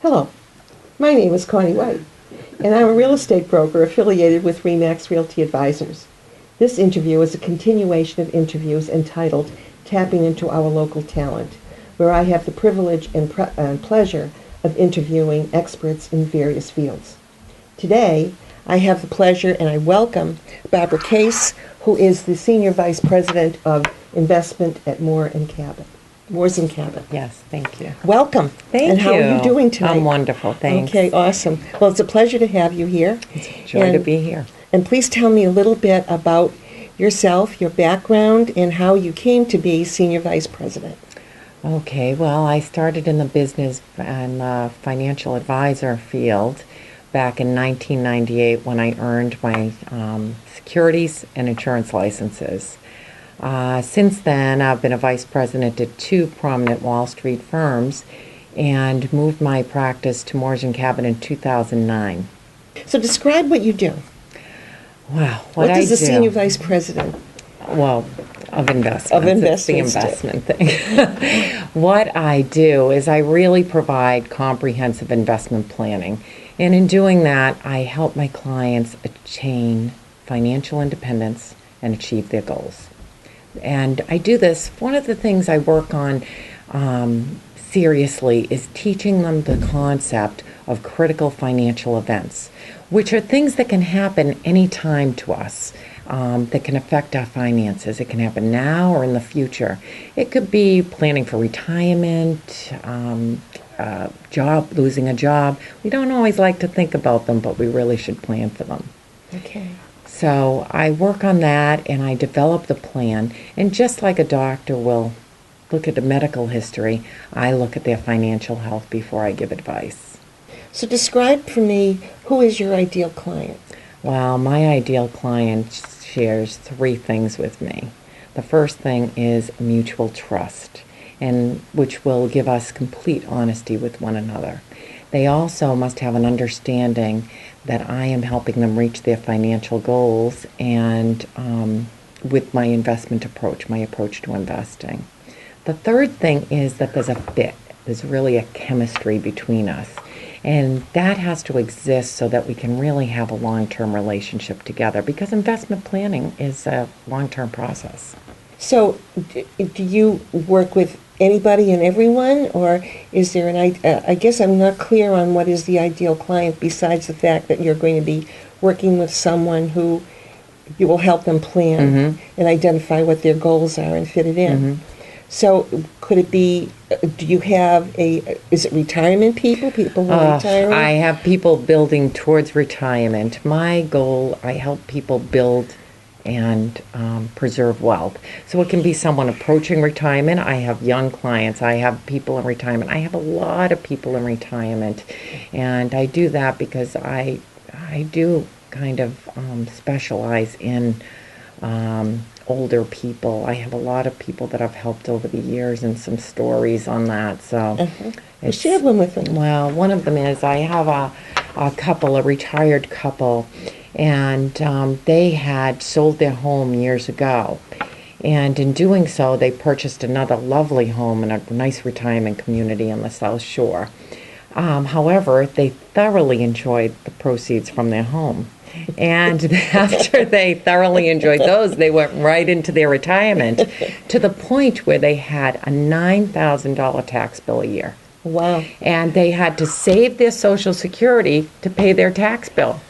Hello, my name is Connie White, and I'm a real estate broker affiliated with RE/MAX Realty Advisors. This interview is a continuation of interviews entitled Tapping into Our Local Talent, where I have the privilege and pleasure of interviewing experts in various fields. Today, I have the pleasure and I welcome Barbara Case, who is the Senior Vice President of Investment at Moores and Cabot. Yes, thank you. Welcome. Thank and you. how are you doing tonight? I'm wonderful, thanks. Okay, awesome. Well, it's a pleasure to have you here. It's a joy to be here. And please tell me a little bit about yourself, your background, and how you came to be Senior Vice President. Okay, well, I started in the business and financial advisor field back in 1998 when I earned my securities and insurance licenses. Since then, I've been a vice president at two prominent Wall Street firms and moved my practice to Moores and Cabot in 2009. So describe what you do. Wow, what does I a do? Senior Vice President? Well, of investments. Of It's the investments. investment thing. What I do is I really provide comprehensive investment planning. And in doing that, I help my clients attain financial independence and achieve their goals. And I do this, one of the things I work on seriously is teaching them the concept of critical financial events, which are things that can happen anytime to us, that can affect our finances. It can happen now or in the future. It could be planning for retirement, losing a job. We don't always like to think about them, but we really should plan for them. Okay. So I work on that and I develop the plan. And just like a doctor will look at a medical history, I look at their financial health before I give advice. So describe for me, who is your ideal client? Well, my ideal client shares three things with me. The first thing is mutual trust, and which will give us complete honesty with one another. They also must have an understanding that I am helping them reach their financial goals and with my investment approach, my approach to investing. The third thing is that there's a fit. There's really a chemistry between us. And that has to exist so that we can really have a long-term relationship together, because investment planning is a long-term process. So do you work with anybody and everyone, or is there I guess I'm not clear on what is the ideal client besides the fact that you're going to be working with someone who you will help them plan and identify what their goals are and fit it in. So could it be, do you have is it retirement people who are retiring? I have people building towards retirement. My goal, I help people build and preserve wealth. So it can be someone approaching retirement. I have young clients. I have people in retirement. I have a lot of people in retirement. And I do that because I do kind of specialize in older people. I have a lot of people that I've helped over the years and some stories on that. So share one with me. Well, one of them is I have a couple, a retired couple, and they had sold their home years ago. And in doing so, they purchased another lovely home in a nice retirement community on the South Shore. However, they thoroughly enjoyed the proceeds from their home. And after they thoroughly enjoyed those, they went right into their retirement to the point where they had a $9,000 tax bill a year. Wow. And they had to save their Social Security to pay their tax bill.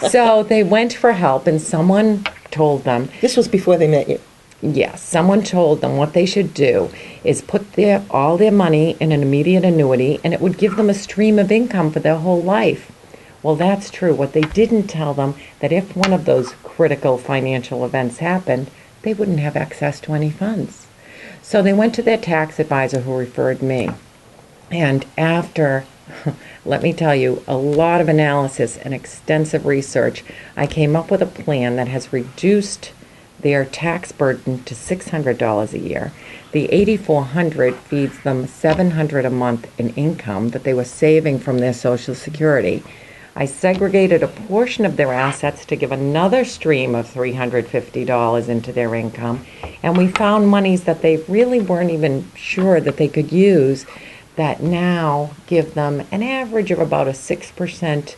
So they went for help, and someone told them... This was before they met you? Yes. Someone told them what they should do is put all their money in an immediate annuity, and it would give them a stream of income for their whole life. Well, that's true. What they didn't tell them, that if one of those critical financial events happened, they wouldn't have access to any funds. So they went to their tax advisor, who referred me. And after, let me tell you, a lot of analysis and extensive research, I came up with a plan that has reduced their tax burden to $600 a year. The $8,400 feeds them $700 a month in income that they were saving from their Social Security. I segregated a portion of their assets to give another stream of $350 into their income, and we found monies that they really weren't even sure that they could use that now give them an average of about a 6%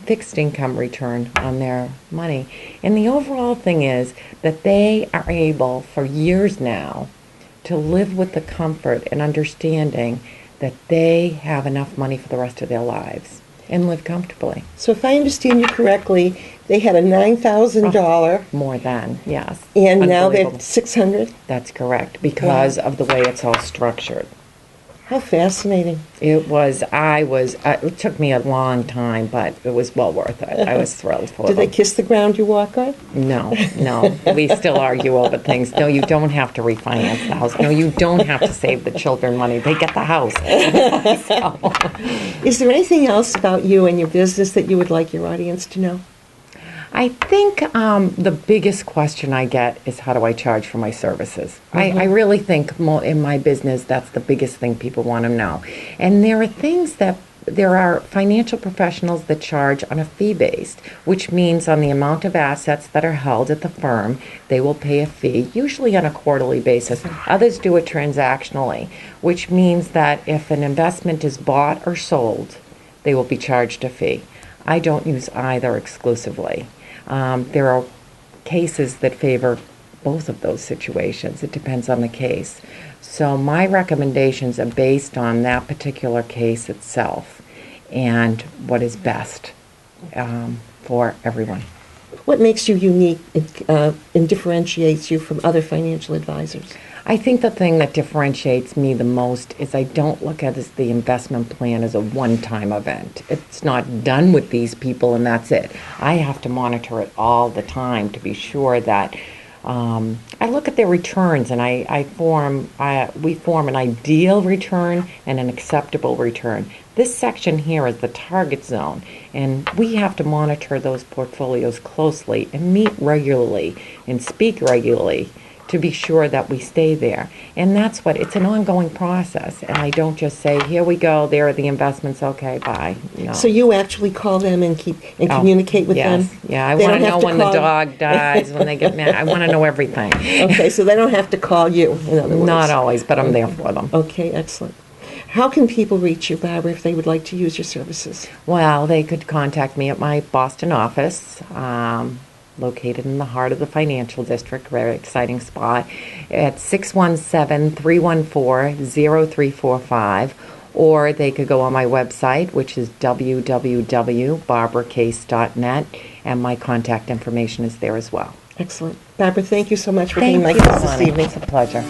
fixed income return on their money. And the overall thing is that they are able for years now to live with the comfort and understanding that they have enough money for the rest of their lives and live comfortably. So if I understand you correctly, they had a $9,000 More than, yes. and now they're Unbelievable. $600. That's correct, because of the way it's all structured. How fascinating. It took me a long time, but it was well worth it. I was thrilled for Do them. they kiss the ground you walk on? No. We still argue over things. No, you don't have to refinance the house. No, you don't have to save the children money. They get the house. Is there anything else about you and your business that you would like your audience to know? I think the biggest question I get is, how do I charge for my services? I really think in my business, that's the biggest thing people want to know. And there are financial professionals that charge on a fee-based, which means on the amount of assets that are held at the firm, they will pay a fee, usually on a quarterly basis. Others do it transactionally, which means that if an investment is bought or sold, they will be charged a fee. I don't use either exclusively. There are cases that favor both of those situations. It depends on the case. So my recommendations are based on that particular case itself and what is best for everyone. What makes you unique and differentiates you from other financial advisors? I think the thing that differentiates me the most is I don't look at the investment plan as a one-time event. It's not done with these people and that's it. I have to monitor it all the time to be sure that I look at their returns and we form an ideal return and an acceptable return. This section here is the target zone, and we have to monitor those portfolios closely and meet regularly and speak regularly to be sure that we stay there. And it's an ongoing process. And I don't just say, here we go, there are the investments, okay, bye. No. So you actually call them and communicate with them? Yeah, I want to know when the dog dies, when they get mad. I want to know everything. Okay, so they don't have to call you, in other words. Not always, but I'm there for them. Okay, excellent. How can people reach you, Barbara, if they would like to use your services? Well, they could contact me at my Boston office, located in the heart of the financial district, very exciting spot, at 617-314-0345, or they could go on my website, which is www.barbaracase.net, and my contact information is there as well. Excellent. Barbara, thank you so much for being my guest this evening. It's a pleasure.